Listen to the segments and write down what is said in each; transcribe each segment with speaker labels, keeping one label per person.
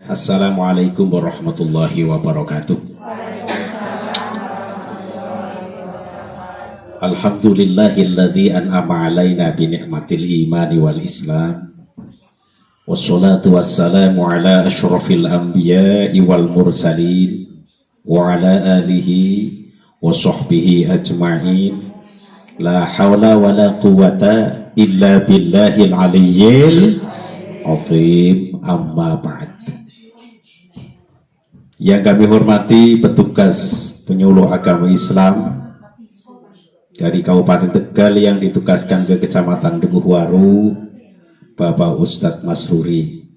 Speaker 1: Assalamualaikum warahmatullahi wabarakatuh. Alhamdulillahilladzi an'ama alaina bi ni'matil imani wal islam. Wassalatu wassalamu ala asyrafil anbiya'i wal mursalin wa ala alihi wa sahbihi ajma'in. La hawla wa la quwwata illa billahil aliyyil azim. Amma ba'd. Yang kami hormati petugas penyuluh agama Islam dari Kabupaten Tegal yang ditugaskan ke Kecamatan Teguhwaru, Bapak Ustadz Masruri.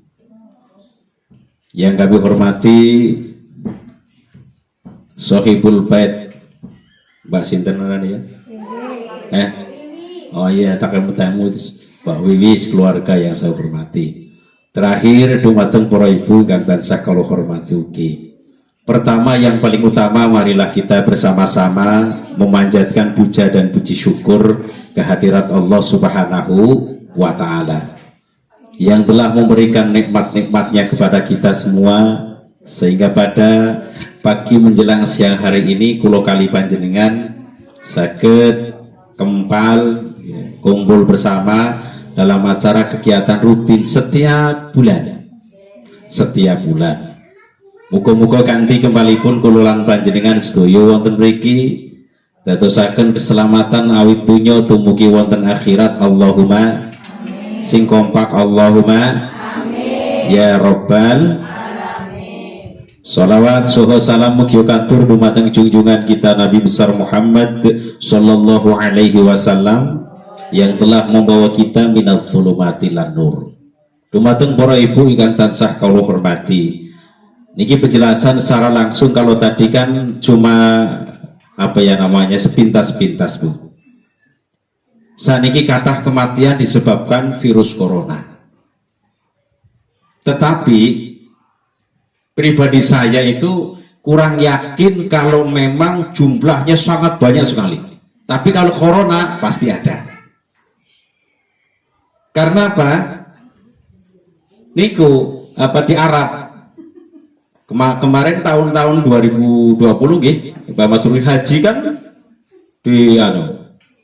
Speaker 1: Yang kami hormati Sohibul Bait, Mbak Sinten ya? Oh iya, tamu Pak Wiwis, keluarga yang saya hormati. Terakhir dumateng para ibu kang tansah kula hormati ugi. Pertama yang paling utama, marilah kita bersama-sama memanjatkan puja dan puji syukur kehadirat Allah Subhanahu wa Ta'ala yang telah memberikan nikmat-nikmatnya kepada kita semua, sehingga pada pagi menjelang siang hari ini kulo kali panjenengan saged kempal kumpul bersama dalam acara kegiatan rutin setiap bulan. Muga-muga kanthi kembalipun kula lan panjenengan sedaya wonten mriki dadosaken keselamatan awit dunya tumugi wonten akhirat. Allahumma amin. Sing kompak Allahumma amin. Ya Rabbal alamin. Sholawat saha salam mugi katur dumateng junjungan kita Nabi besar Muhammad sallallahu alaihi wasallam yang telah membawa kita minal zulumati lan nur. Dumateng para ibu ingkang tansah kula hormati. Niki penjelasan secara langsung, kalau tadi kan cuma sepintas-pintas Bu. Saniki kathah kematian disebabkan virus corona. Tetapi pribadi saya itu kurang yakin kalau memang jumlahnya sangat banyak sekali. Tapi kalau corona pasti ada. Karena apa? Niku di Arab kemarin tahun 2020 nggih, Pak Masruri haji kan di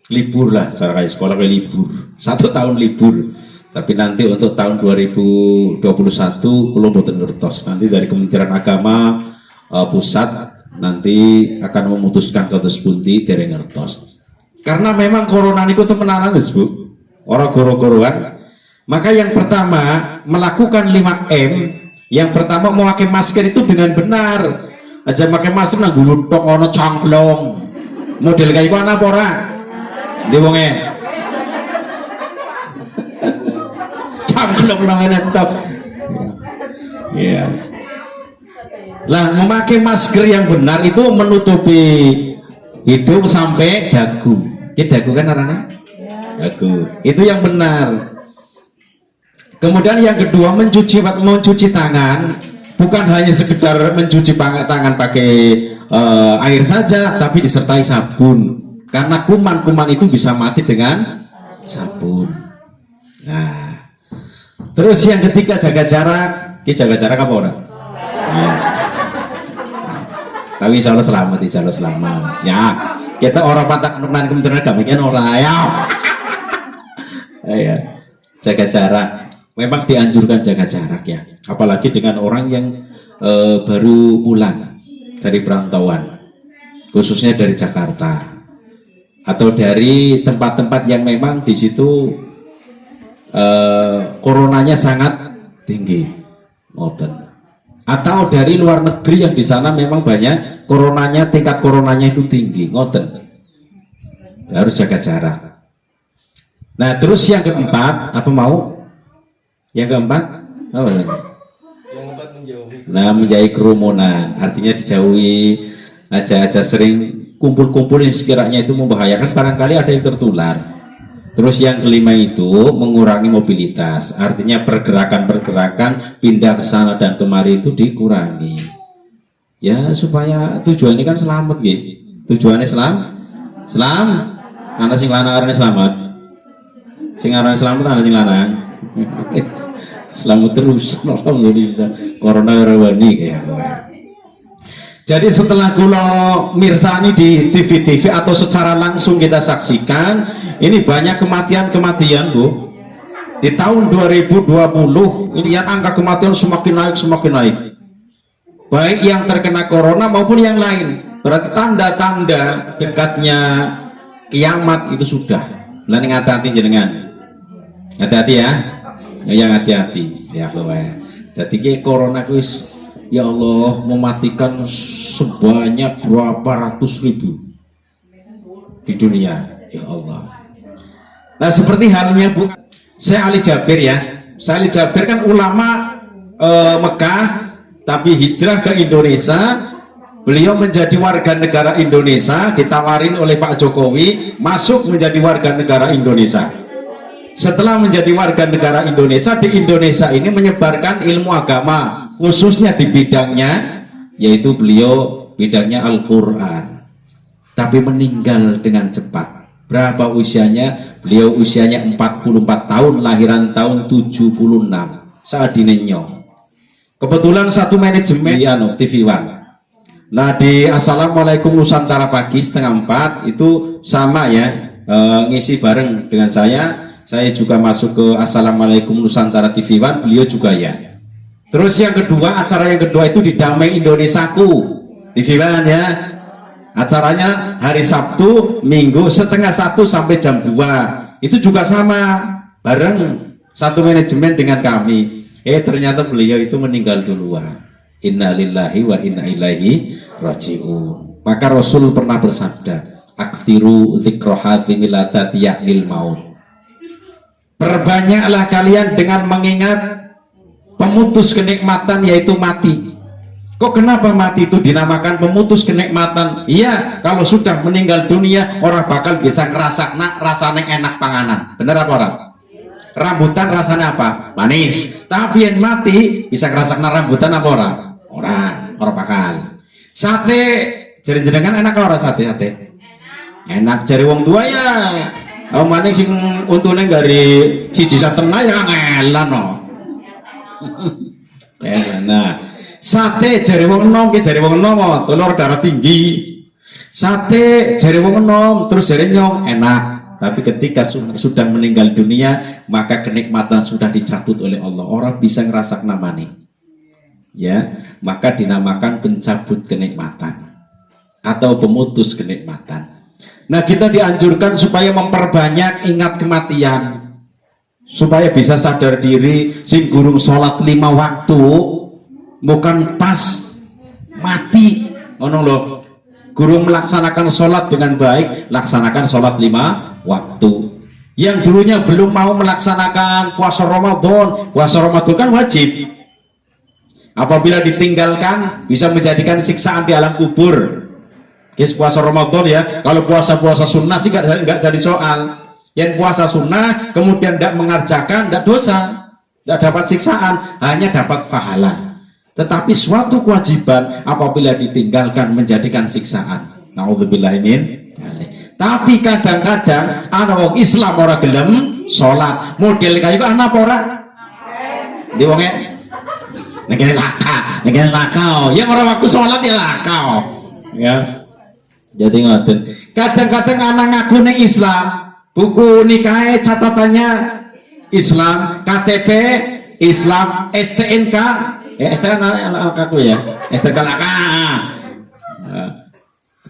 Speaker 1: libur lah, cara kayak sekolah kayak libur, 1 tahun libur. Tapi nanti untuk tahun 2021 kula boten ngertos. Nanti dari Kementerian Agama pusat nanti akan memutuskan kados pundi dereng ngertos. Karena memang corona niku temenanan wis Bu. Ora goro-goroan. Maka yang pertama melakukan 5M. Yang pertama mau pakai masker itu dengan benar. Aja pakai masker nang gulutok ono cangklong. Model kayak gimana pora? Di wonge. Cangklong namanya top. Ya. Lah memakai masker yang benar itu menutupi hidung sampai dagu. Ini dagu kan arahnya? Dagu. Itu yang benar. Kemudian yang kedua mencuci tangan, bukan hanya sekedar mencuci tangan pakai air saja, tapi disertai sabun. Karena kuman-kuman itu bisa mati dengan sabun. Nah, terus yang ketiga jaga jarak. Kita jaga jarak apa orang? Nah. Tapi insya Allah selamat, Ya, kita orang patah nan Kementerian Agama kan orang ya. Jaga jarak. Memang dianjurkan jaga jarak ya, apalagi dengan orang yang baru pulang dari perantauan, khususnya dari Jakarta atau dari tempat-tempat yang memang di situ coronanya sangat tinggi, atau dari luar negeri yang di sana memang banyak coronanya, tingkat coronanya itu tinggi, harus jaga jarak. Nah terus yang keempat Yang keempat apa? Menjauhi kerumunan, artinya dijauhi aja sering kumpul-kumpul yang sekiranya itu membahayakan, barangkali ada yang tertular. Terus yang kelima itu mengurangi mobilitas, artinya pergerakan pindah ke sana dan kemari itu dikurangi. Ya supaya tujuannya kan selamat gitu. Tujuannya anak sing lanang arane selamat. Sing aran selamat anak sing lanang. Selamat terus, alhamdulillah. Corona rawani kayak. Jadi setelah kula mirsani di TV-TV atau secara langsung kita saksikan, ini banyak kematian-kematian, Bu. Di tahun 2020 ini yang angka kematian semakin naik. Baik yang terkena corona maupun yang lain. Berarti tanda-tanda dekatnya kiamat itu sudah. Lah ning hati-hati jenengan. Hati-hati ya. Yang hati-hati ya, jadi kayak corona kuis, ya Allah, mematikan sebanyak berapa ratus ribu di dunia, ya Allah. Nah seperti halnya Bu, saya Ali Jabir ya, saya Ali Jabir kan ulama Mekah tapi hijrah ke Indonesia. Beliau menjadi warga negara Indonesia, ditawarin oleh Pak Jokowi masuk menjadi warga negara Indonesia. Setelah menjadi warga negara Indonesia, di Indonesia ini menyebarkan ilmu agama, khususnya di bidangnya, yaitu beliau bidangnya Al-Quran. Tapi meninggal dengan cepat. Berapa usianya? Beliau usianya 44 tahun, lahiran tahun 76, saat di Nenyo. Kebetulan satu manajemen di TV One. Nah di Assalamualaikum Nusantara pagi 3:30 itu sama ya, ngisi bareng dengan saya juga masuk ke Assalamualaikum Nusantara TV One, beliau juga ya. Terus yang kedua, acara yang kedua itu di Damai Indonesiaku TV One ya. Acaranya hari Sabtu, Minggu 12:30 sampai jam 2. Itu juga sama, bareng satu manajemen dengan kami. Ternyata beliau itu meninggal duluan. Innalillahi wa inna ilaihi raji'un. Maka Rasul pernah bersabda, aktiru dzikra hatimil ladati ya'nil maut. Perbanyaklah kalian dengan mengingat pemutus kenikmatan, yaitu mati. Kok kenapa mati itu dinamakan pemutus kenikmatan? Iya, kalau sudah meninggal dunia orang bakal bisa ngerasa rasanya enak panganan. Bener apa orang? Rambutan rasanya apa? Manis. Tapi yang mati bisa ngerasa rambutan apa orang? Orang bakal. Sate, jadi jenengan enak orang sate? Enak jari wong tua ya. Maning sing untune dari siji setengah ya ngelan no. Nah, sate jari wong enom ki jari wong enom telur darah tinggi. Sate jari wong enom terus jari nyong enak. Tapi ketika sudah meninggal dunia, maka kenikmatan sudah dicabut oleh Allah. Orang bisa ngerasak namanya. Ya, maka dinamakan pencabut kenikmatan atau pemutus kenikmatan. Nah kita dianjurkan supaya memperbanyak ingat kematian, supaya bisa sadar diri. Sing gurung sholat 5 waktu bukan pas mati, ngono loh. Gurung melaksanakan sholat dengan baik, laksanakan sholat 5 waktu. Yang dulunya belum mau melaksanakan puasa Ramadan kan wajib. Apabila ditinggalkan bisa menjadikan siksaan di alam kubur. Yes, puasa Ramadan ya, kalau puasa sunnah sih nggak jadi soal. Yang puasa sunnah kemudian tidak mengerjakan, tidak dosa, tidak dapat siksaan, hanya dapat pahala. Tetapi suatu kewajiban apabila ditinggalkan menjadikan siksaan. Naudzubillahimin. Tapi kadang-kadang ana wong Islam ora gelem sholat, model kayak ana apa ora? Di wonge negara lakau, yang orang waktu sholat ya lakau, ya. Jadi ngoten. Kadang-kadang anak ngaku ning Islam, buku nikah catatannya Islam, KTP Islam, STNK, STNK aku ya, STNK LK.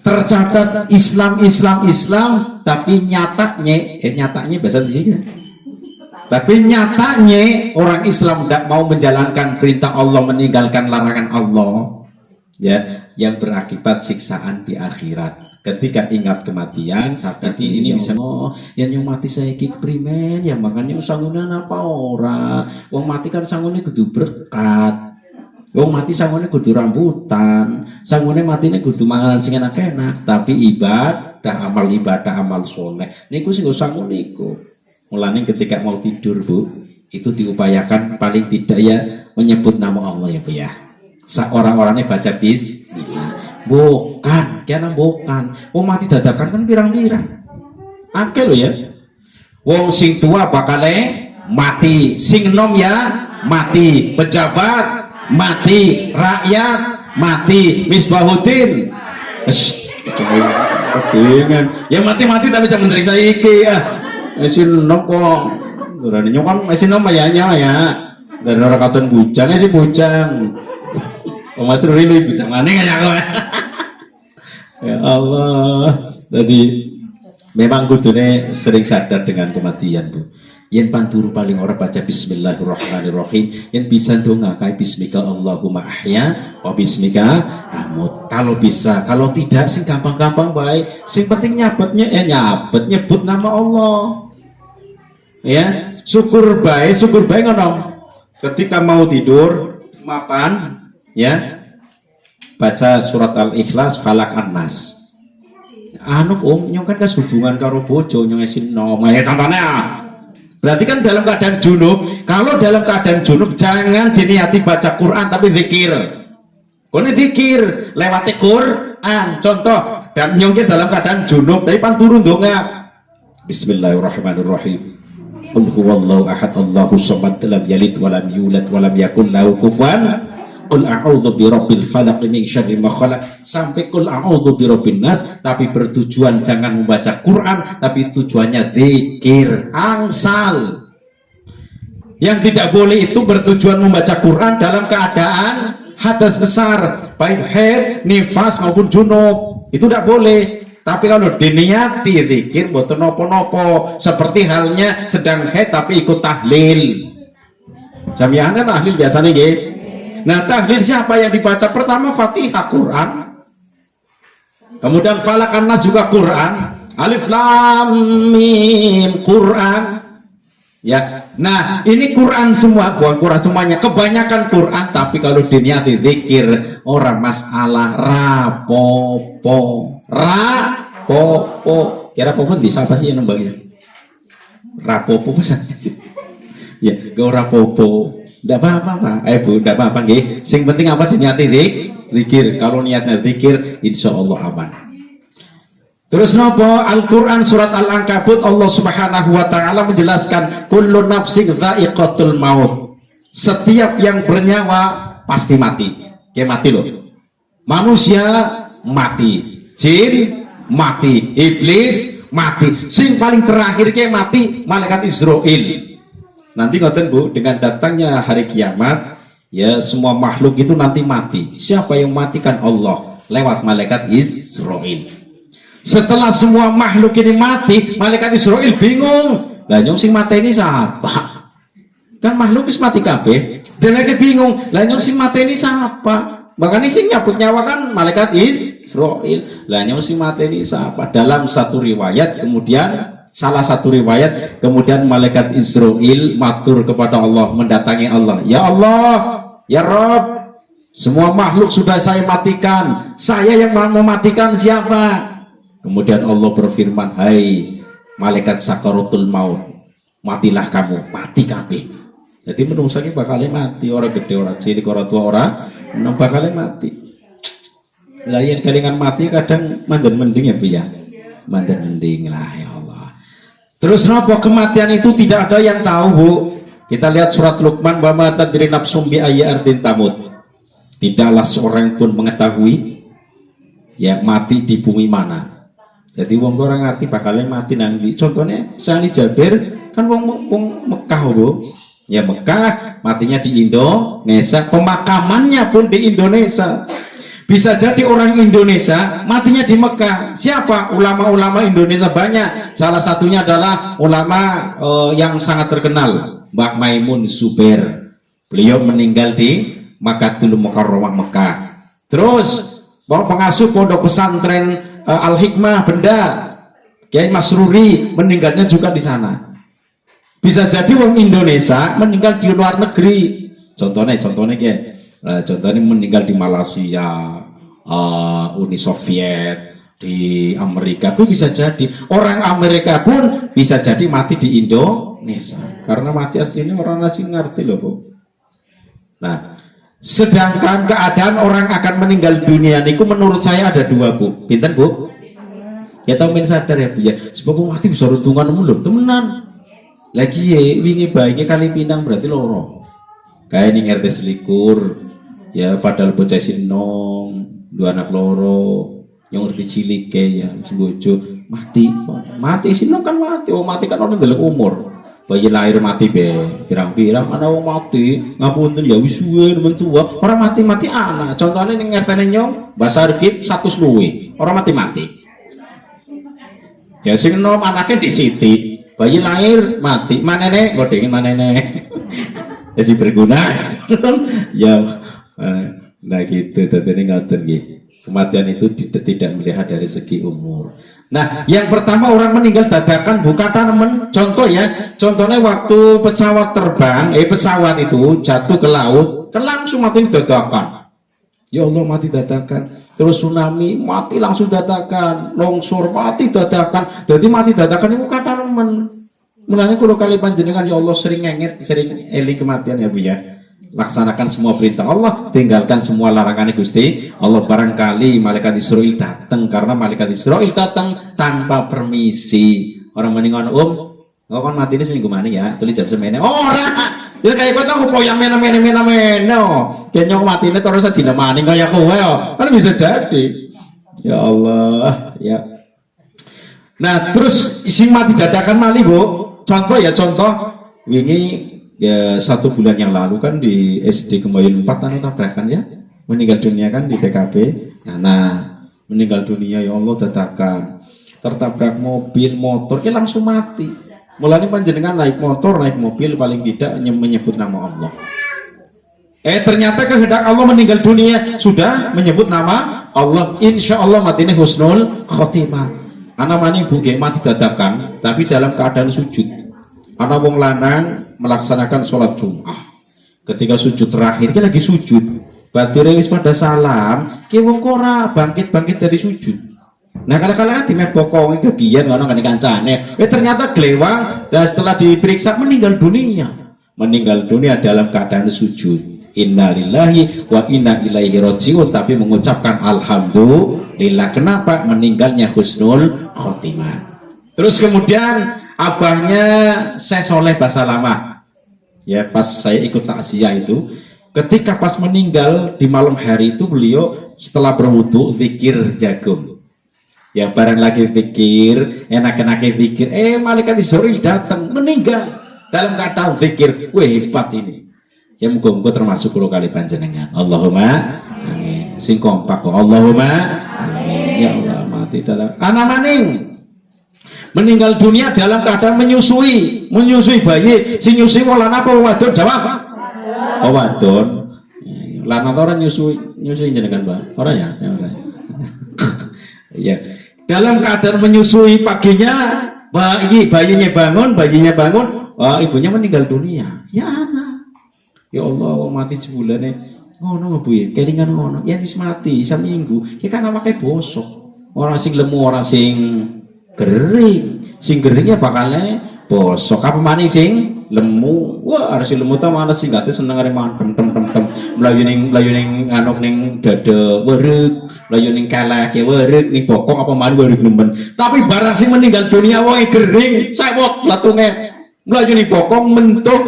Speaker 1: Tercatat Islam, tapi nyatanya bahasa Indonesia. Tapi nyatanya orang Islam tidak mau menjalankan perintah Allah, meninggalkan larangan Allah. Ya, yang berakibat siksaan di akhirat. Ketika ingat kematian, saat ini bisa yang mati saya primen, ya makanya sangunan apa ora. Wong mati kan sangune kudu berkat. Wong mati sangune kudu rambutan. Sangune matine kudu manganan sing enak-enak, tapi ibadah amal soleh. Niku sing sangun niku. Mulane ketika mau tidur Bu, itu diupayakan paling tidak ya menyebut nama Allah ya Bu ya. Orang-orangnya baca bismillah. Bukan, kena bukan. Wong mati dadakan kan pirang-pirang. Akeh lho ya. Wong sing tua bakal mati, sing nom ya mati, pejabat mati, rakyat mati, Misbahuddin yang mati-mati tapi jangan meneriksa iki mesin nopo durane nyokon mesin nom ya dari orang katon bujang sih bujang Mas Ruri lu bujang mana ya kok ya Allah. Jadi memang kudune sering sadar dengan kematian Bu. Yen panturu paling ora baca bismillahirrahmanirrahim, yen bisa ndonga kae bismika Allahumma ahya wa bismika amut. Kalau bisa, kalau tidak sing gampang-gampang bae. Sing penting nyabetnya nyebut nama Allah. Ya, syukur bae ngono. Ketika mau tidur, mapan ya. Baca surat Al-Ikhlas, Falak, An-Nas. Anu nyong kan hubungan karo bojo nyong esin nom. Ya contohnya berarti kan dalam keadaan junub. Kalau dalam keadaan junub jangan diniati baca Quran tapi zikir. Kone zikir lewat Quran. Contoh dan nyongke dalam keadaan junub tapi pan turun donga. Bismillahirrahmanirrahim. Qul huwallahu ahad Allahu samad lam yalid wa lam yulad wa lam yakul lahu kufuwan. Qul a'udzu birabbil falaq min syarri ma khalaq sampai qul a'udzu birabbin nas, tapi bertujuan jangan membaca Quran tapi tujuannya zikir angsal. Yang tidak boleh itu bertujuan membaca Quran dalam keadaan hadas besar baik haid, nifas maupun junub, itu tidak boleh. Tapi kalau diniati zikir boten nopo-nopo, seperti halnya sedang haid tapi ikut tahlil. Jami'annya tahlil biasanya gitu. Nah, tahlil siapa yang dibaca? Pertama Fatihah Quran, kemudian Falaq, An-Nas juga Quran, Alif Lam Mim Quran. Ya, nah ini Quran semua, bukan Quran semuanya, kebanyakan Quran. Tapi kalau diniati zikir orang masalah rapopo. Kira popo bisa apa sih yang nembangnya? Rapopo maksudnya? Ya, gak rapopo. Tidak apa-apa, Bu, tidak apa-apa, nggih. Sing penting apa diniati zikir. Kalau niatnya zikir, insya Allah aman. Terus nopo Al-Quran surat Al-Ankabut Allah Subhanahu Wa Taala menjelaskan kullu nafsin dha'iqatul maut. Setiap yang bernyawa pasti mati. Kayak mati loh. Manusia mati, jin mati, iblis mati. Sing paling terakhir kayak mati malaikat Israil. Nanti ngoten Bu, dengan datangnya hari kiamat, ya semua makhluk itu nanti mati. Siapa yang matikan? Allah lewat malaikat Israil. Setelah semua makhluk ini mati, malaikat Israil bingung. Lah nyong sing mateni siapa? Kan makhluk wis mati kabeh. Dheweke bingung. Lah nyong sing mateni siapa? Makanya sing nyabut nyawa kan malaikat Israil. Lah nyong sing mateni siapa? Dalam satu riwayat kemudian salah satu riwayat kemudian malaikat Israil matur kepada Allah, mendatangi Allah, ya Allah, ya Rabb, semua makhluk sudah saya matikan, saya yang mau mematikan siapa? Kemudian Allah berfirman, hai malaikat sakaratul maut, matilah kamu, mati kabeh. Jadi menungsa iki bakal mati, orang gede, orang cilik, orang tua, orang bakal mati. Lah yen kelingan mati kadang mandhen mending ya Bu ya, mandhen mending lah ya Allah. Terus kenapa kematian itu tidak ada yang tahu Bu? Kita lihat surat Luqman, wa ma tadri nafsum bi ayyi ardin tamut. Tidaklah seorang pun mengetahui ya mati di bumi mana. Jadi wong orang ngerti bakal mati nanti. Contohnya Sani Jabir kan wong Mekah Bu. Ya Mekah, matinya di Indonesia, pemakamannya pun di Indonesia. Bisa jadi orang Indonesia matinya di Mekah. Siapa? Ulama-ulama Indonesia banyak. Salah satunya adalah ulama yang sangat terkenal, Mbah Maimun Zubair. Beliau meninggal di Makkatul Mukarramah Mekah. Terus pengasuh pondok pesantren Al-Hikmah Benda, Kiai Masruri meninggalnya juga di sana. Bisa jadi orang Indonesia meninggal di luar negeri. Contohnya contohnya meninggal di Malaysia, Uni Soviet, di Amerika itu bisa jadi. Orang Amerika pun bisa jadi mati di Indonesia karena mati aslinya orang asing ngerti loh Bu. Nah, sedangkan keadaan orang akan meninggal dunia niku menurut saya ada dua Bu. Pinten Bu? Ya tau men sadar ya Bu ya. Sebab mati bisa runtungan lho temenan. Lagi ya wingi baiknya kali pinang berarti loro. kayak ning RT selikur ya, padahal bocah sinong dua anak loro yang ngerti cilik ya bojo mati sinong kan mati. Oh mati kan orang dalam umur, bayi lahir mati be pirang-pirang ana wong mati ngapunten ya wis suwe men tua orang mati anak. Contohnya ning RT nyong Basar Kip 100 luwe orang mati ya, sing enom anaknya di siti bayi lahir mati manene godengin manene ya si berguna ya. Nah gitu, tadi ngaten gitu. Kematian itu tidak melihat dari segi umur. Nah, yang pertama orang meninggal dadakan bukan temen. Contoh ya, contohnya waktu pesawat terbang, pesawat itu jatuh ke laut, kan langsung mati dadakan. Ya Allah mati dadakan. Terus tsunami mati langsung dadakan, longsor mati dadakan. Jadi mati dadakan itu kata temen. Mulanya kalau kali panjenengan ya Allah sering ngenget, sering eling kematian ya Bu ya. Laksanakan semua perintah Allah, tinggalkan semua larangan Gusti Allah. Barangkali malaikat Israil datang, karena malaikat Israil datang tanpa permisi. Orang meninggal kau kan mati ini seminggu mana ya, tulis jam semene orang jadi kayak gue tau kok yang mena kayaknya aku mati ini terus tidak maning kayak kowe kan bisa jadi. Ya Allah ya. Nah terus isi mati dadakan mali Bu, contoh wingi ya 1 bulan yang lalu kan di SD Kembayun 4 tabrakan ya, meninggal dunia kan di TKP. Nah meninggal dunia ya Allah dadakan, tertabrak mobil motor dia langsung mati. Mulanya panjenengan naik motor naik mobil paling tidak menyebut nama Allah. Ternyata kehendak Allah meninggal dunia sudah menyebut nama Allah. Insya Allah mati ini husnul khotimah. Anak mani buge mati dadakan tapi dalam keadaan sujud. Anak wong lanang melaksanakan sholat Jum'ah. Ketika sujud terakhir, dia lagi sujud. Batire wis pada salam, ki wong ora bangkit dari sujud. Nah kadang-kadang di mek bokong kegiatan ngono kan kancane. Ternyata gelewang dan setelah diperiksa meninggal dunia dalam keadaan sujud. Innalillahi wa inna ilaihi rajiun, tapi mengucapkan alhamdulillah. Kenapa? Meninggalnya husnul khotimah. Terus kemudian abahnya saya Soleh Basalamah ya, pas saya ikut takziah itu, ketika pas meninggal di malam hari itu beliau setelah berwudu zikir jagung ya, barang lagi zikir enak-enaknya zikir malaikat Israil datang meninggal dalam keadaan zikir. Wah hebat ini ya, muga-muga termasuk kulo kali panjenengan. Allahumma amin. Sing kompak kok Allahumma amin. Ya Allah mati dalam anak maning meninggal dunia dalam keadaan menyusui bayi. Si nyusui wong apa wadon? Jawab. Oh wadon. Lanang orang nyusui jenengan Pak. Ora ya? Ya ora. Ya. Dalam keadaan menyusui paginya bayinya bangun, ibunya meninggal dunia. Ya anak. Ya Allah mati sebulan ngono Bu ya. Kelingan ngono. Ya wis mati saminggu. Ya kan awake bosok. Ora sing lemu ora sing kering, sing keringnya bakalnya bosok apa maning sing lemu. Wah harus lemu ta mana sing gate seneng arep mangan tem mlayu ning anu ning dada werek, mlayu ning kelek werek, ning bokong apa maning werek nemen. Tapi barang sing meninggal dunia wae kering sewot latunge, mlayu ning bokong mentuk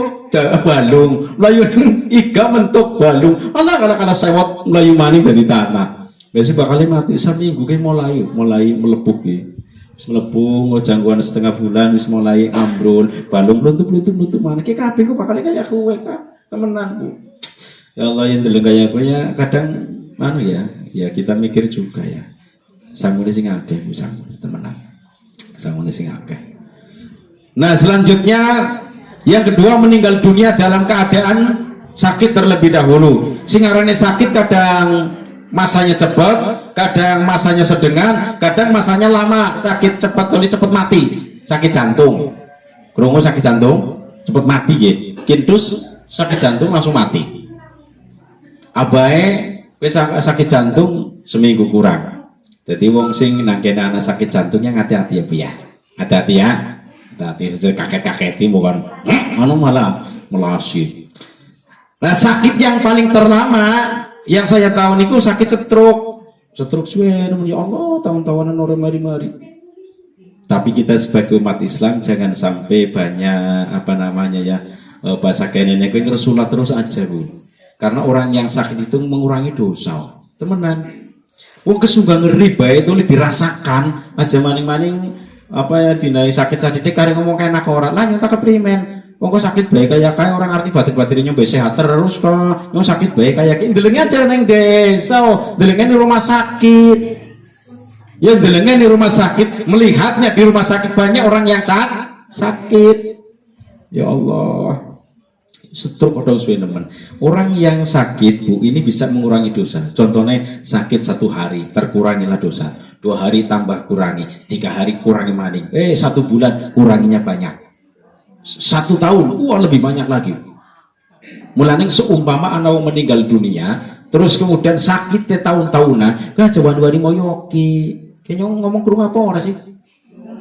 Speaker 1: balung, mlayu ning iga mentuk balung. Ana sewot mlayu maning dari tanah. Biasa bakalnya mati saminggu ke mulai melepuh ki. Melepuh jangguan setengah bulan wis mulai ambrul, balung bluntuk mana ki kabeh kok bakal kaya kowe temenan Bu. Ya Allah yang deleng kaya kowe ya kadang ya kita mikir juga ya. Sangune sing akeh Bu, sangune temenan. Sangune sing akeh. Nah, selanjutnya yang kedua meninggal dunia dalam keadaan sakit terlebih dahulu. Sing arane sakit kadang masanya cepat, kadang masanya sedengan, kadang masanya lama. Sakit cepat cepat mati, sakit jantung. Krungu sakit jantung cepat mati ya. Kintus sakit jantung langsung mati. Abae wis sakit jantung seminggu kurang. Jadi wong sing nangkene anak sakit jantungnya hati-hati ya Bu ya. Hati-hati ya. Hati-hati kaget-kageti bukan. Anu malah melasi. Nah, sakit yang paling terlama yang saya tahu niku sakit stroke suwe ya Allah tahun-tahunan orang mari-mari. Tapi kita sebagai umat Islam jangan sampai banyak bahasa kenene kowe ngerusulat terus aja Bu. Karena orang yang sakit itu mengurangi dosa. Temenan. Wong kesungguh ngeri bae itu dirasakan aja maning-maning apa ya dinai sakit-sakit kare ngomong kayak nak ora lah nyata keprimen. Wong kok sakit bae kayak orang arti batin-batinnya mbek sehat terus kok. Nyong sakit bae kayak ndelenge aja nang desa, ndelenge di rumah sakit. Ya ndelenge di rumah sakit, melihatnya di rumah sakit banyak orang yang sakit. Ya Allah. Stroke atau suwe nemen. Orang yang sakit Bu ini bisa mengurangi dosa. Contohnya sakit 1 hari terkurangilah dosa. 2 hari tambah kurangi, 3 hari kurangi maning. 1 bulan kuranginya banyak. 1 tahun lebih banyak lagi. Mulane seumpama ana wong meninggal dunia, terus kemudian sakit tahun-tahunan, ka jawan-wani moyoki. Kayaknya ngomong ke rumah apa ora sih?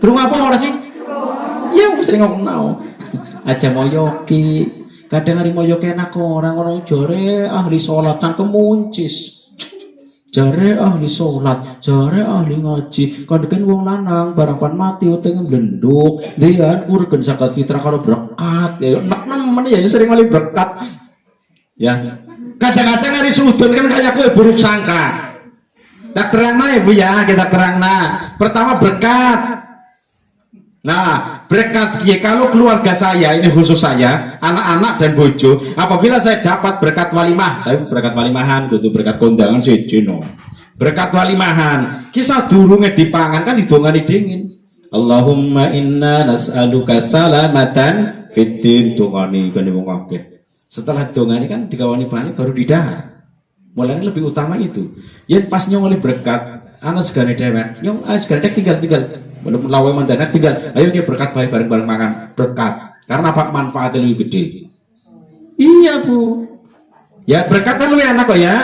Speaker 1: Ke rumah apa ora sih? Ya sering ngomong nao. Aja moyoki. Kadang hari moyo enak orang jare ahli sholat cangkem muncis, jare ahli sholat, jare ahli ngaji. Kadang wong lanang barapan mati utang blenduk, dia urgen zakat fitrah kalau berkat, ya enak nemen ya sering kali berkat. Ya, kadang-kadang hari sudut kan kayak kue buruk sangka. Tak terang ya Bu ya, kita terang Pertama berkat. Nah, berkat kalau keluarga saya ini khusus saya, anak-anak dan bojo, apabila saya dapat berkat walimah, tapi berkat walimahan, gitu berkat kondangan sejeno, berkat walimahan, kisah durungnya dipangan kan didongani dingin. Allahumma inna nas'aluka salamatan fitin dongani kan wong akeh. Setelah dongani kan dikawani panik baru didahar. Mulanya lebih utama itu. Ya pas nyong oleh berkat, anak segane dewek, nyong segane tinggal. Belum lawe mandana tinggal, ayo dia berkat baik bareng-bareng makan berkat. Karena apa manfaatnya lebih gede? Iya Bu. Ya berkat kan lebih enak kok ya.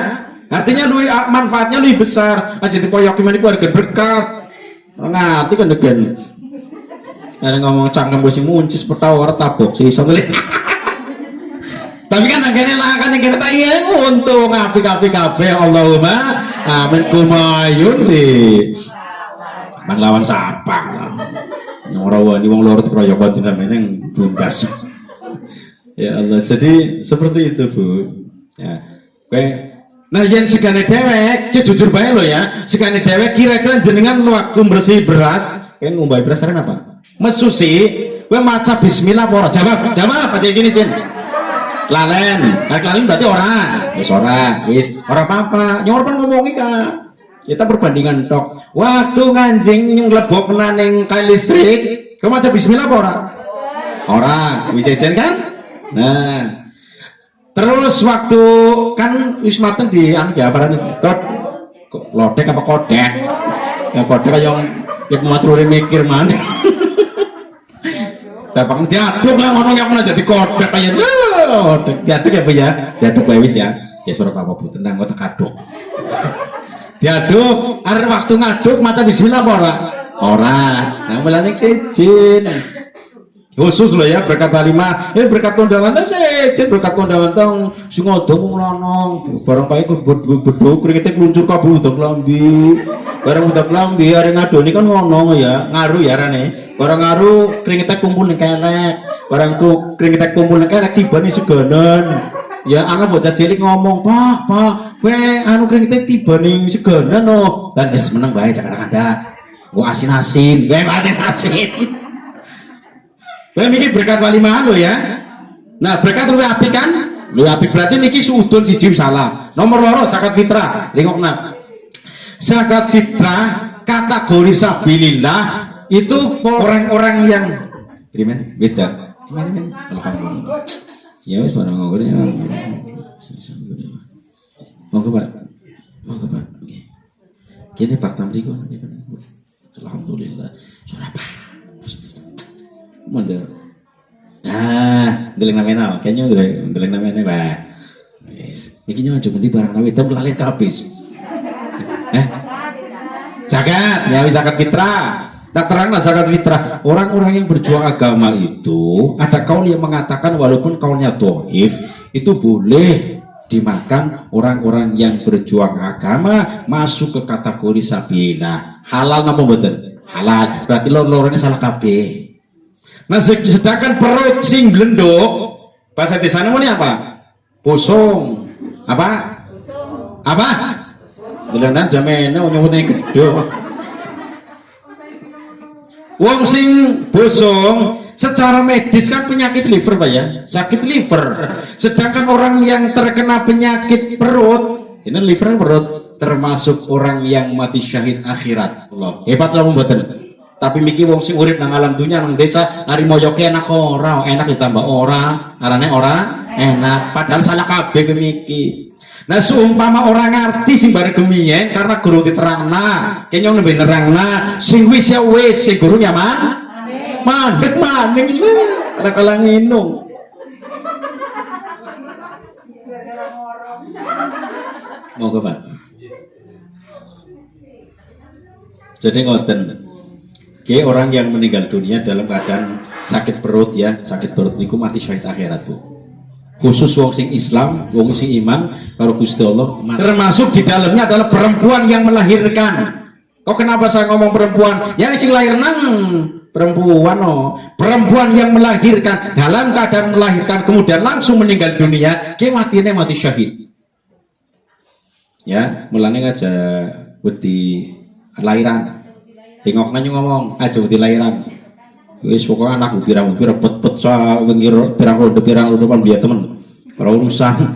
Speaker 1: Artinya lebih manfaatnya lebih besar. Aja dikoyoki mani keluarga berkat. Ngerti kan degen. Ada ngomong cangkem bos muncis pertawar tabok sih sambil. Tapi kan akhirnya lah kan yang kita iya untung api Allahumma amin kumayun di. Man lawan siapa? Nyorawani wong loro dikeroyok dinamene yang bundas. Ya Allah, jadi seperti itu Bu. Ya, nah yang segane dewek, jujur bae lo ya, segane dewek kira-kira jenengan waktu bersih beras, kan ngumbai beras karena apa? Mesusi, kowe maca bismillah apa ora? Jawab apa gini Sin? Lalen, lalen berarti orang, wis ora apa-apa. Nyor kan ngomongi Kak. Kita perbandingan tok. Waktu nganjing nglebok ning kain listrik, kamu maca bismillah apa ora? Ora, wis ejen kan? Nah. Terus waktu kan wis mateng di anu ya apa lodek apa kodek? Ya kodek kaya Mas Ruri mikir mana. Tapang diaduk lah ngono yang jadi kodek kaya kodek. Diaduk ya Bu ya. Diaduk wis ya. Ya surat apa Bu tenang kok kaduk. Diaduk, ada waktu ngaduk maca bismillah apa ora? Ora. Nah, mulane sejin. Khusus loh ya berkat walimah. Berkat kondangan ta sejin, berkat kondangan tong sing ngodong wong lanang. Barang pae beduk kringete kluncur kabeh udah lambi. Barang udah lambi are ngadoni kan ngono ya, ngaruh ya rane. Barang ngaruh kringete kumpul ning kelek. Barang kringete kumpul ning kelek tibane seganan. Ya anak bocah cilik ngomong, Pak, kowe anu kringete tiba ning seganan no. Dan wis meneng bae jangan ada. Gua asin-asin, asin-asin. Kowe mikir berkat walimahan lo ya. Nah, berkat luwih apik kan? Luwih apik berarti niki sudun siji salah. Nomor 2 zakat fitrah. Lingokna. Zakat fitrah kategori sabilillah itu orang-orang yang beda. Alhamdulillah. Ya wis barang ngene. Monggo Pak. Oke. Kene Pak Tamri kok. Alhamdulillah. Suara apa? Mondel. Ndeleng namanya kayaknya ndeleng namanya Pak. Wis. Iki nyo aja ngendi barang awet lali kabeh. Zakat, ya wis zakat fitrah. Tak teranglah zakat fitrah. Orang-orang yang berjuang agama itu ada kaul yang mengatakan walaupun kaulnya dhaif itu boleh dimakan orang-orang yang berjuang agama masuk ke kategori sabilillah. Halal napa mboten? Halal. Berarti loro-lorone salah kabeh. Nah sedangkan perut sing blendok Bahasa desanya ini apa? Bosong. Apa? Apa? Bilangan jamene nyebutnya gede. Wong sing bosong secara medis kan penyakit liver Pak ya, sakit liver. Sedangkan orang yang terkena penyakit perut, ini liver perut, termasuk orang yang mati syahid akhirat. Allah hebat lah mboten. Tapi miki wong sing urip nang alam dunya nang desa ari moyoke enak ora, enak ditambah ora, arane ora enak, padahal salah kabeh miki. Nah seumpama orang ngerti sing bareng gemien karena guru diterangna, kayaknya nembe nerangna, sing wis ya wis, sing guru nyaman mandek maning lho, ora kalah nginung. Monggo Pak. Jadi ngoten. Oke, orang yang meninggal dunia dalam keadaan sakit perut ya, sakit perut niku mati syahid akhirat Bu. Khusus wong sing Islam, wong sing iman karo Gusti Allah. Termasuk di dalamnya adalah perempuan yang melahirkan. Kok kenapa saya ngomong perempuan? Ya sing lahir nang perempuan no. Perempuan yang melahirkan, dalam keadaan melahirkan kemudian langsung meninggal dunia, ki matine mati syahid. Ya, mulane aja wedi lahiran. Tengok nanya ngomong aja wedi lahiran. Wis pokoknya anak pirang-pirang pet-pet sa wengir pirang rondo dia temen. Ora urusan.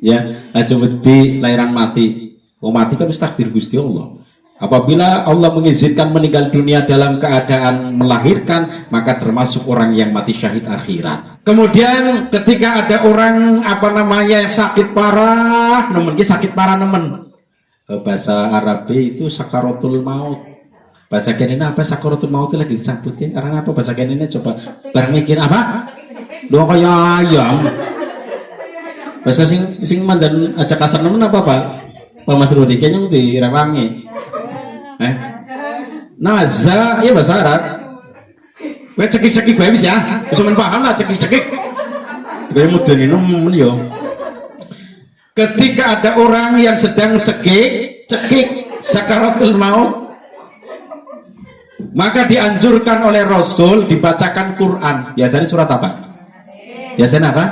Speaker 1: Ya, aja wedi lahiran mati. Wong mati kan wis takdir Gusti Allah. Apabila Allah mengizinkan meninggal dunia dalam keadaan melahirkan, maka termasuk orang yang mati syahid akhirat. Kemudian ketika ada orang yang sakit parah, nemen sakit parah nemen. Bahasa Arab itu sakaratul maut. Bahasa kenene apa sakaratul maut lagi dicabutin karena apa bahasa kenene coba bareng mikir apa? Doa kaya ayam. Bahasa sing mandan aja kasar nemen apa Pak? Pak Mas Rudi kayaknya di rewangi. Naza, iya bahasa Arab. Gue cekik-cekik bae wis ya. Wis men paham lah cekik-cekik. Gue mudun minum yo. Ketika ada orang yang sedang cekik sakaratul maut, maka dianjurkan oleh Rasul dibacakan Quran. Biasanya surat apa? Biasanya apa?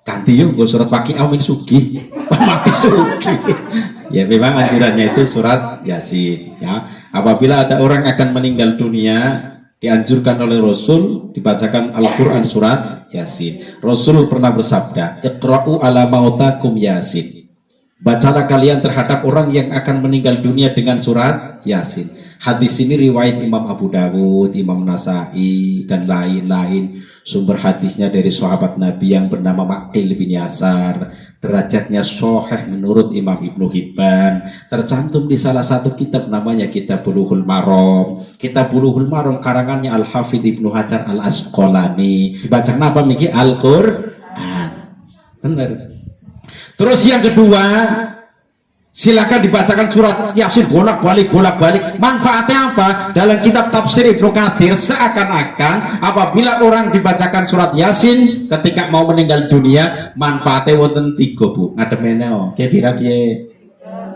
Speaker 1: Ganti yuk, gue surat Waqiah min Sugi. Mati Sugi. Ya memang anjurannya itu surat Yasin. Ya, apabila ada orang akan meninggal dunia, dianjurkan oleh Rasul dibacakan Al-Quran surat Yasin. Rasul pernah bersabda, Iqra'u ala mautakum Yasin. Bacalah kalian terhadap orang yang akan meninggal dunia dengan surat Yasin. Hadis ini riwayat Imam Abu Dawud, Imam Nasai dan lain-lain. Sumber hadisnya dari sahabat Nabi yang bernama Ma'qil bin Yasar. Derajatnya sahih menurut Imam Ibnu Hibban. Tercantum di salah satu kitab namanya Kitab Bulughul Maram. Kitab Bulughul Maram karangannya Al-Hafidz Ibnu Hajar Al-Asqalani. Dibaca apa niki? Al-Qur'an. Benar. Terus yang kedua, silakan dibacakan surat Yasin bolak-balik. Manfaatnya apa? Dalam kitab tafsir Ibnu Katsir seakan-akan apabila orang dibacakan surat Yasin ketika mau meninggal dunia, manfaatnya wonten 3 Bu. Ngademene kira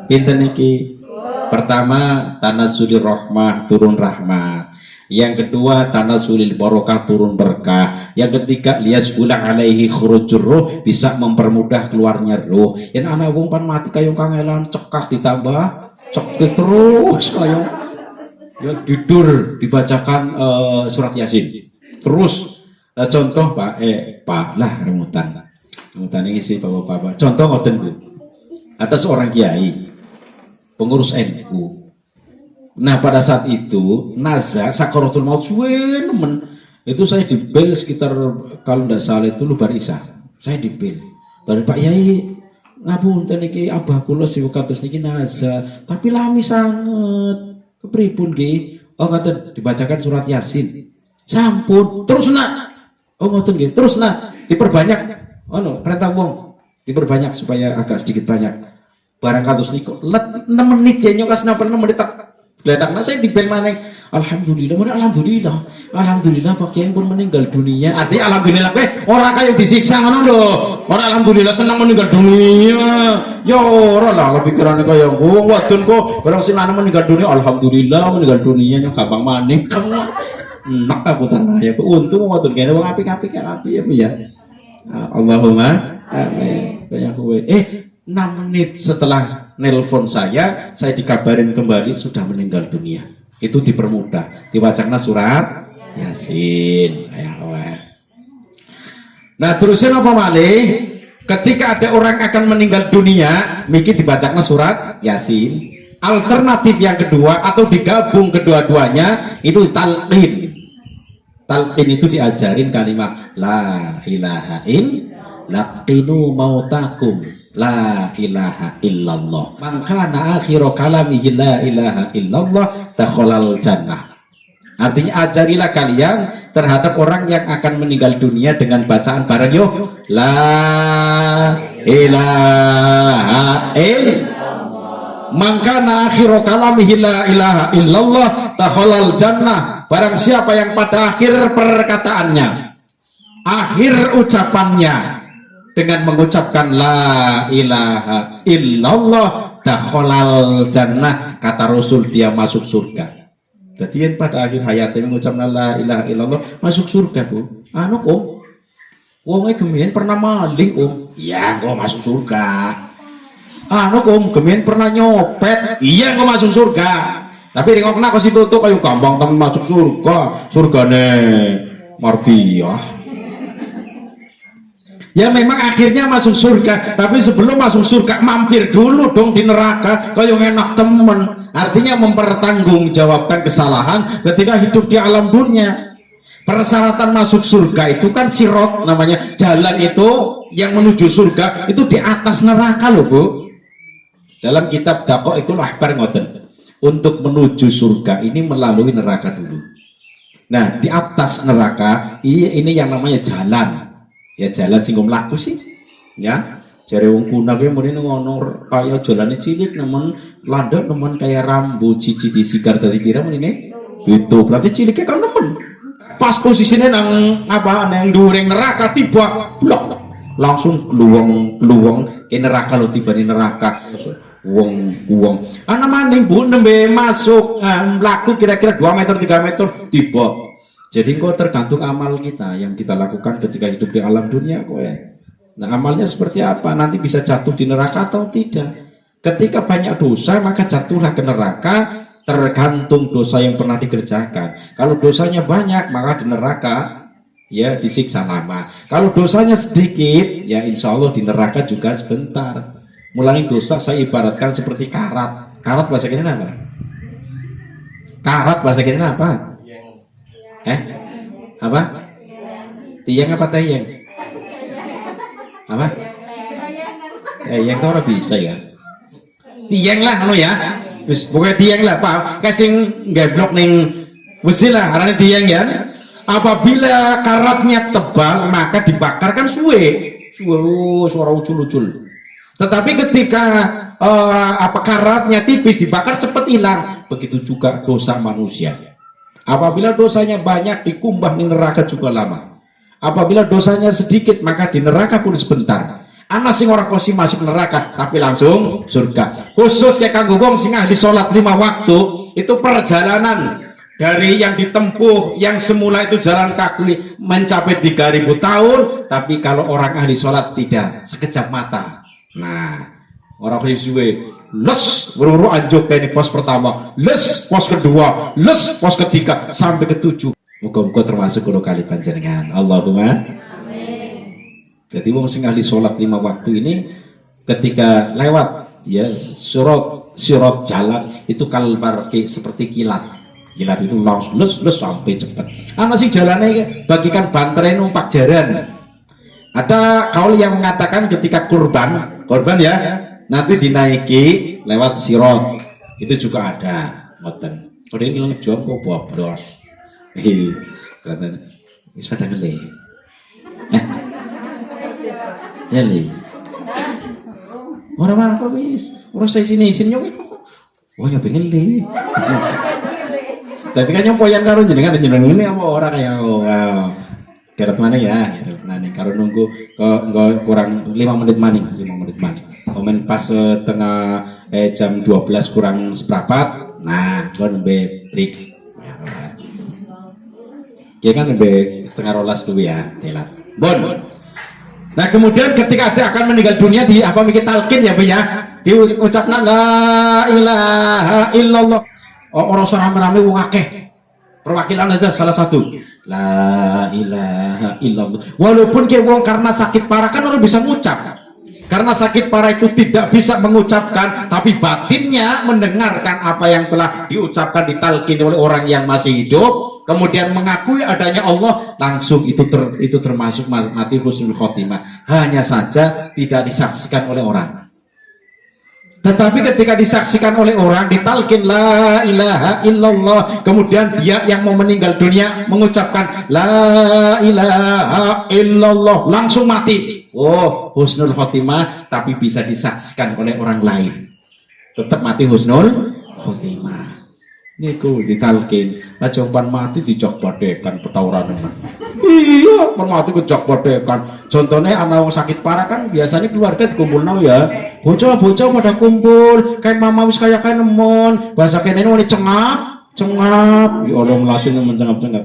Speaker 1: pinten iki? Pertama, tanazzulir rahmah, turun rahmat. Yang kedua, tanazulil barokah, turun berkah. Yang ketiga, lias ulang alaihi khurujur ruh, bisa mempermudah keluarnya ruh. Yang anak wong pan mati kayong kangelan cekak ditambah cekik terus kayong ya tidur dibacakan surat Yasin. Terus contoh Pak lah remutan ini sih Bapak. Contoh ngoten Bu. Atas seorang kiai pengurus NU. Nah pada saat itu naza sakaratul maut suwe nemen itu saya dibel sekitar kalau tidak salah itu lubar isya saya dibel dari Pak Yai ngapunten iki abah kula sing kados niki naza tapi lami sanget kepripun nggih kata dibacakan surat Yasin sampun terus nak ngoten nggih terus nak diperbanyak perintah wong diperbanyak supaya agak sedikit banyak barang kados niku 6 menit ya nyokas napa 6 menit tak Gledakna saya di bel maneng. Alhamdulillah Pak Kiai pun meninggal dunia. Artinya alhamdulillah orang kaya disiksa ngono lho. Orang alhamdulillah senang meninggal dunia. Ya ora lah pikirannya kaya wong wadon kok barang sing lanang meninggal dunia alhamdulillah meninggal dunia gampang maning. enak aku tanah ya. Untung ngoten kene wong apik-apik ya. Allahumma amin. Kayak kowe. 6 menit setelah nelpon saya dikabarin kembali sudah meninggal dunia. Itu dipermudah. Diwacana surat Yasin. Nah, terusin apa malih? Ketika ada orang akan meninggal dunia, miki dibacakan surat Yasin. Alternatif yang kedua atau digabung kedua-duanya itu talqin. Talqin itu diajarin kalimat la ilaha laqinu mautakum la ilaha illallah. Man kana akhiru kalamihi la ilaha illallah dakhalal jannah. Artinya ajarilah kalian terhadap orang yang akan meninggal dunia dengan bacaan bareng yo la ilaha illallah. Mangkana akhiru kalamihi la ilaha illallah dakhalal jannah. Barang siapa yang pada akhir perkataannya, akhir ucapannya dengan mengucapkan la ilaha illallah dakhalal jannah, kata Rasul dia masuk surga. Jadi yang pada akhir hayatnya mengucapkan la ilaha illallah masuk surga, Bu. Anu Om, wongnya gemien pernah maling Om, iya kok masuk surga. Anu Om, gemien pernah nyopet, iya kok masuk surga. Tapi ringokna kok situ tuh kayu gampang temen masuk surga, surgane Mardiah. Ya memang akhirnya masuk surga, tapi sebelum masuk surga mampir dulu dong di neraka, kayak enak temen. Artinya mempertanggungjawabkan kesalahan ketika hidup di alam dunia. Persyaratan masuk surga itu kan sirot namanya, jalan itu yang menuju surga itu di atas neraka loh Bu. Dalam kitab Daqaiqul itu lahbar ngoten. Untuk menuju surga ini melalui neraka dulu. Nah di atas neraka ini yang namanya jalan. Ya jalan sing mlaku sih, ya. Jare wong kuna kuwi mrene ngono kaya jalane cilik nemen landhep nemen kaya rambut cici disigar dadi pira mrene. Itu berarti ciliknya kan nemen. Pas posisinya nang apa nang dhuwuring neraka tiba blok langsung gluwong ke neraka lo tiba di neraka. Wong ana maning Bu nembe masuk mlaku kira-kira 2 meter 3 meter tiba. Jadi kok tergantung amal kita yang kita lakukan ketika hidup di alam dunia kok ya. Nah amalnya seperti apa? Nanti bisa jatuh di neraka atau tidak. Ketika banyak dosa maka jatuhlah ke neraka, tergantung dosa yang pernah dikerjakan. Kalau dosanya banyak maka di neraka ya disiksa lama. Kalau dosanya sedikit ya insya Allah di neraka juga sebentar. Mulai dosa saya ibaratkan seperti karat. Karat bahasa kita apa? Karat bahasa kita apa? Apa? Tiang apa tayang? Apa? Tayang itu orang bisa ya. Tiang lah anu ya. Wis pokoknya tiang lah, Pak. Kasing geblok ning wis lah arane tiang ya. Apabila karatnya tebal maka dibakar kan suwe suara ucul-ucul. Tetapi ketika karatnya tipis dibakar cepat hilang. Begitu juga dosa manusia. Apabila dosanya banyak dikumbah di neraka juga lama. Apabila dosanya sedikit maka di neraka pun sebentar. Ana sing ora kosi masuk neraka tapi langsung surga. Khusus kayak kanggo wong sing ahli salat 5 waktu itu perjalanan dari yang ditempuh yang semula itu jalan kaki mencapai 3000 tahun, tapi kalau orang ahli salat tidak, sekejap mata. Nah, orang suwe les buru anjuk dari pos pertama, les pos kedua, les pos ketiga sampai ke-7. Muga-muga termasuk kulo kali panjenengan. Allahumma amin. Jadi wong sing ahli salat 5 waktu ini ketika lewat ya surat jalan itu kalbarki seperti kilat. Kilat itu langsung les sampai cepat. Ana sing jalane bagikan bantere numpak jaran. Ada kaul yang mengatakan ketika korban ya nanti dinaiki lewat sirot itu juga ada ngoten. Kalau ini ngejom kok bobros. Kata wis pada ngele. Ya li. Ora apa wis. Ora sini nyong. Oh ya pengen li. Tapi kan nyompoyan karo jenengan ini apa orang kayak darat mana ya? Nah, karo nunggu kurang 5 menit maning. Komen pas tengah jam 12 kurang seperempat. Nah, gua nembe break. Ya kan lebih setengah rolas dulu ya, telat. Bon. Nah kemudian ketika ada akan meninggal dunia di apa mikir talqin ya Bu ya, diucapna la ilaha illallah. Oh, orang rame-rame wong akeh. Perwakilan aja salah satu. La ilaha illallah. Walaupun ke wong karena sakit parah kan orang bisa mengucap. Karena sakit parah itu tidak bisa mengucapkan, tapi batinnya mendengarkan apa yang telah diucapkan ditalkin oleh orang yang masih hidup, kemudian mengakui adanya Allah, langsung itu termasuk mati husnul khotimah. Hanya saja tidak disaksikan oleh orang. Tetapi ketika disaksikan oleh orang, ditalkin la ilaha illallah, kemudian dia yang mau meninggal dunia mengucapkan la ilaha illallah, langsung mati. Oh, husnul khotimah, tapi bisa disaksikan oleh orang lain, tetap mati husnul khotimah. Niku ditalkin, nah coban mati dicok badekan petauran. Iya, mati kecok badekan. Contohnya anak yang sakit parah kan biasanya keluarga dikumpul ya. Bocah-bocah pada kumpul, kayak mama wis kayak nemon, bahasa kene ini cengap. Ya Allah melasun mencengap-cengap.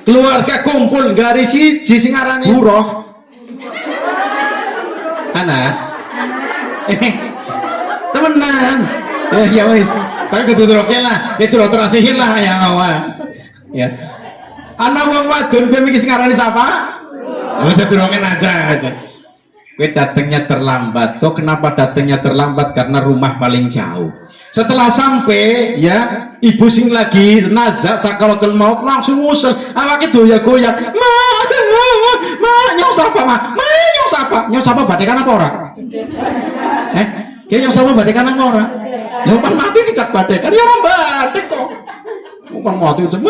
Speaker 1: Keluarga kumpul garis sing arane buruh. Anak. Temenan. Ya wis. Tapi ketuturoknya lah, itu terasihin lah yang awal. Ya, anak wong wadon gue mikir sekarang ini siapa? Udah turunkan aja. Gue datangnya terlambat. Kok kenapa datangnya terlambat? Karena rumah paling jauh. Setelah sampai, ya ibu sing lagi nazak sakaratul maut langsung ngusul. Awake doyak-goyak. Nyong sapa nyong sapa badekan apa ora? Kayak nyong sapa badekan apa ora? Ya umpan mati dicak badekan, ya orang badek kok. Umpan mati itu,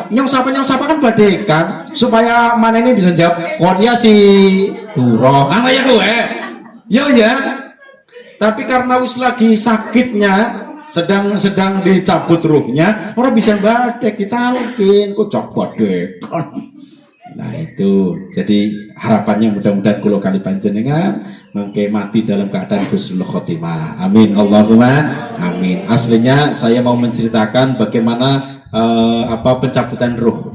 Speaker 1: nyong sapa kan badekan, supaya mana ini bisa jawab. Kodnya si Durong, apa ya gue? Ya. Tapi karena wis lagi sakitnya, sedang dicabut ruhnya, orang bisa badek, ditalkin, kok cak badekan. Nah itu, jadi harapannya mudah-mudahan kulo kali panjenengan mangke mati dalam keadaan husnul khotimah. Amin Allahumma amin. Aslinya saya mau menceritakan bagaimana pencabutan ruh.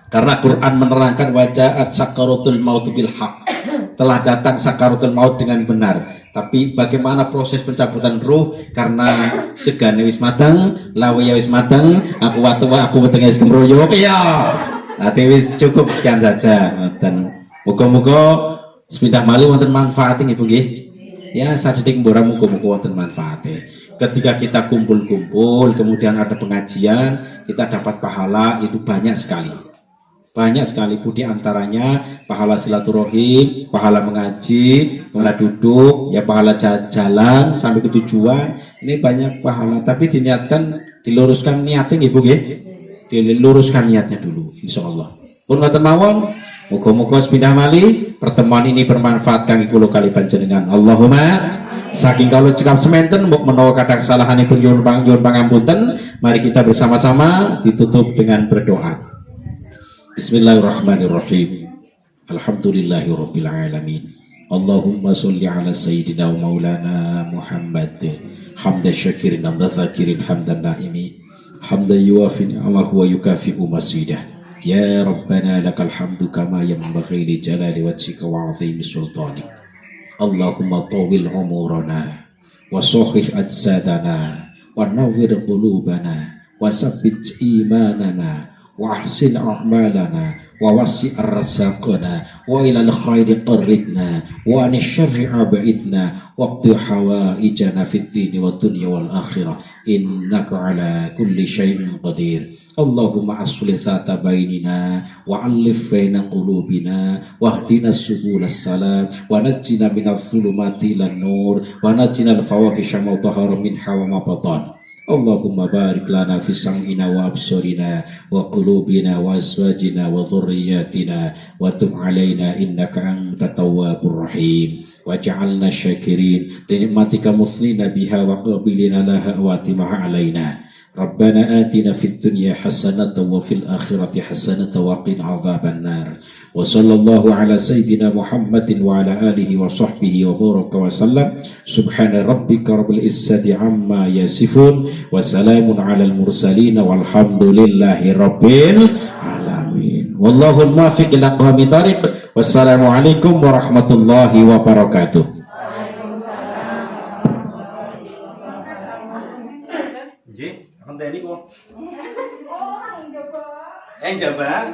Speaker 1: Karena Quran menerangkan wajahat sakaratul maut bil haq. Telah datang sakaratul maut dengan benar. Tapi bagaimana proses pencabutan ruh? Karena segane wis mateng, lawe wis mateng, aku wetenge wis kemroyo. Iya. Wis cukup sekian saja. Muga-muga sepindah malih wonten manfaat Ibu nggih. Ya sadetik mbora muga-muga wonten manfaate. Ketika kita kumpul-kumpul kemudian ada pengajian, kita dapat pahala itu banyak sekali. Banyak sekali Bu, di antaranya pahala silaturahim, pahala mengaji, pahala duduk, ya pahala jalan sampai ke tujuan. Ini banyak pahala, tapi diniatkan diluruskan niatnya Ibu nggih. Diluruskan niatnya dulu insyaallah. Pun ngoten mawon, muga-muga sepindah malih pertemuan ini bermanfaat kangge kula kali panjenengan. Allahumma saking kalau cekap sementen mbok menawa kadang kesalahanipun nyuwun pangapunten, mari kita bersama-sama ditutup dengan berdoa. Bismillahirrahmanirrahim. Alhamdulillahirabbil alamin. Allahumma sholli ala sayyidina wa maulana Muhammad hamdan syakirin hamdan zakirin hamdan naimi hamdan yuwafi ni'amahu wa yukafi'u masidah. Ya Rabbana lakal hamdu kama yanbaghi li jalali wajhika wa 'azimi sultanik. Allahumma tawil umurana wa sahih ajsadana wa nawwir qulubana wa sabbit imanana wa ahsin a'malana wa wasi' arzaqana wa ilal khairi qarribna wa anil syarri ab'idna waqti hawaijana fid dini wad dunya wal akhirah innaka ala kulli syai'in qadir. Allahumma aslih dzata bainina wa alif baina qulubina wahdina subulas salam wa najjina minadh dhulumati ilan nur wa najjina al fawahisha ma dhahara minha wa ma batan. Allahumma barik lana fi sam'ina wa absarina wa qulubina wa azwajina wa dhurriyyatina wa tub alaina innaka antat tawwabur rahim waj'alna syakirin li ni'matika muslimina biha wa qabilina laha wa timaha alaina Rabbana atina fid dunya hasanatan wa fil akhirati hasanatan wa qina adzabannar. Wa sallallahu ala sayyidina Muhammadin wa ala alihi wa sahbihi wa baraka wa sallam. Subhana rabbika rabbil izzati amma yasifun wa salamun alal mursalin walhamdulillahi rabbil alamin. Wallahu muwaffiq ila aqwamit thariq. Wassalamualaikum warahmatullahi wabarakatuh. Tadi kok. Oh, yang jabat.